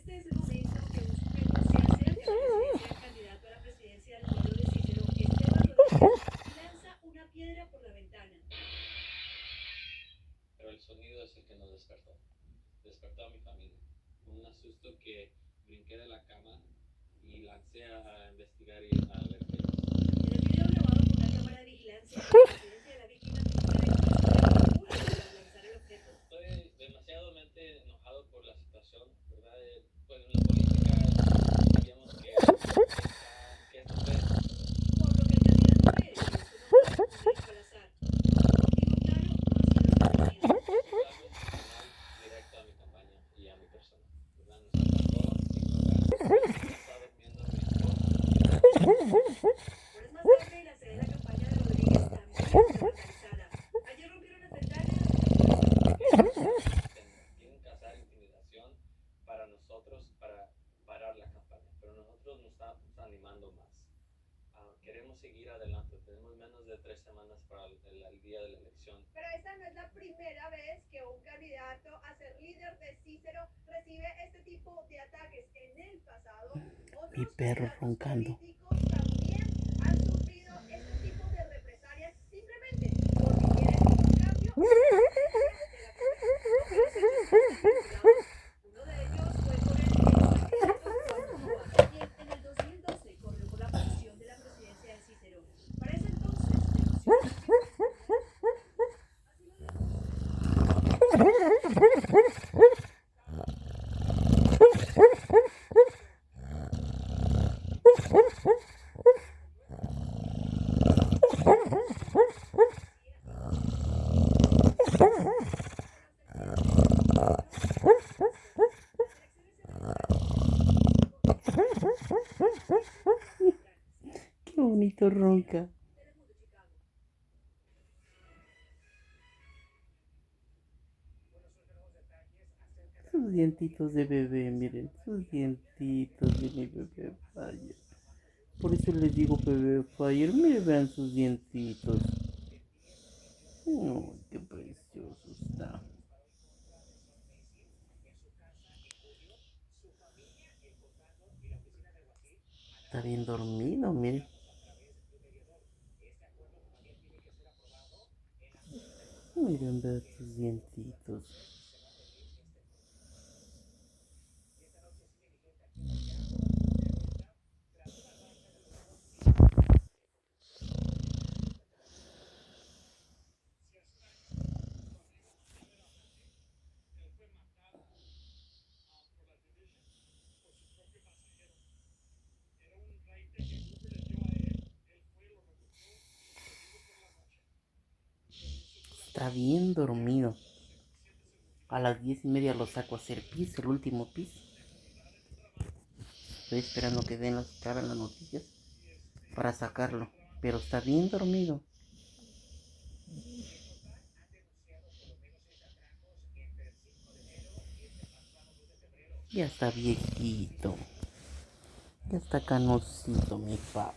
Este es el momento que un sujeto se acerca a la residencia del candidato a la presidencia del pueblo de Cícero, Esteban Rodríguez, y lanza una piedra por la ventana. Pero el sonido es el que nos despertó. Despertó a mi familia. Con un asusto que brinqué de la cama y lancé a investigar y a ver qué era. En el video grabado por una cámara de vigilancia, la residencia de la víctima se ve como si fuera al lanzar el objeto. Estoy demasiadamente enojado por la situación, ¿verdad? Pues en la política sabíamos que esto fue Por lo que el candidato cree que esto no fue un hecho al azar. Motivo claro no ha sido establecido. algo personal directo a mi campaña y a mi persona, ¿verdad? Nos atacó sin lograr. Está durmiendo mi esposa. Horas más tarde, la sede de la campaña de Rodríguez también fue vandalizada. Ayer rompieron las ventanas Quieren cazar intimidación para nosotros, para parar la campaña, pero nosotros nos estamos animando más. Queremos seguir adelante. Tenemos menos de 3 semanas para el día de la elección. Pero esta no es la primera vez que un candidato a ser líder de Cícero recibe este tipo de ataques. En el pasado, Mi otros perro candidatos roncando. políticos también han sufrido este tipo de represalias simplemente porque quieren un cambio de la política. Aunque los hechos no están vinculados, uno de ellos fue con el excandidato Juan Novoa, quien en el 2012 corrió por la posición de la presidencia de Cícero. Para ese entonces denunció Qué bonito ronca. Sus dientitos de bebé, miren, sus dientitos de mi bebé Fire. Por eso les digo bebé Fire, miren, vean sus dientitos. Oh, qué precioso está. Está bien dormido, miren. Miren, vean sus dientitos. Está bien dormido. A las 10:30 lo saco a hacer pis, el último pis. Estoy esperando que den las noticias para sacarlo. Pero está bien dormido. Ya está viejito. Ya está canosito, mi papá.